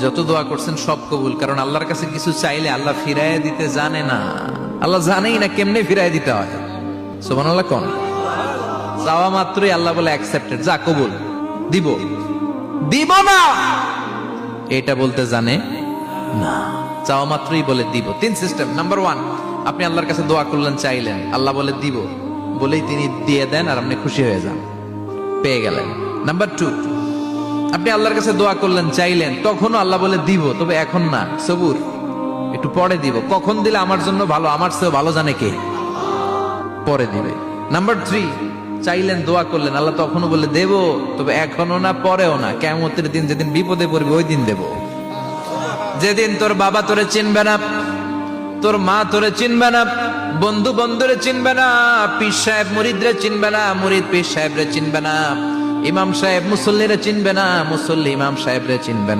যত দোয়া করছেন সব কবুল, কারণ আল্লাহর কাছে কিছু চাইলে আল্লাহ ফিরাইয়া দিতে জানে না। আল্লাহ জানেই না কেমনে ফিরাইয়া দিতে হয়। সুবহানাল্লাহ কোন চাওয়া মাত্রই আল্লাহ বলে অ্যাকসেপ্টেড, যা কবুল, দিব দিব না এটা বলতে জানে না, চাওয়া মাত্রই বলে দিব। তিন সিস্টেম। নাম্বার 1, আপনি আল্লাহর কাছে দোয়া করলেন, চাইলেন, আল্লাহ বলে দিব, বলেই তিনি দিয়ে দেন আর আপনি খুশি হয়ে যান, পেয়ে গেলেন। নাম্বার 2, আপনি আল্লাহর কাছে দোয়া করলেন, চাইলেন, তখনও আল্লাহ বলে দিব, তবে এখন না, সবুর, একটু পরে দিব। কখন দিলে আমার জন্য ভালো, আমার চেয়ে ভালো জানে কে, পরে দিবে। নাম্বার 3, চাইলেন, দোয়া করলেন, আল্লাহ তখনও বলে দেব, তবে এখনো না, পরেও না, কিয়ামতের দিন যেদিন বিপদে পড়বে ওই দিন দেব। যেদিন তোর বাবা তোরে চিনবে না, তোর মা তোরে চিনবে না, বন্ধু বন্ধুরে চিনবে না, পীর সাহেব মুরিদরে চিনবে না, মুরিদ পীর সাহেবরে চিনবে না, ইমাম সাহেব মুসল্লিরে চিনবে না, মুসল্লি ইমাম সাহেবরে চিনবে না।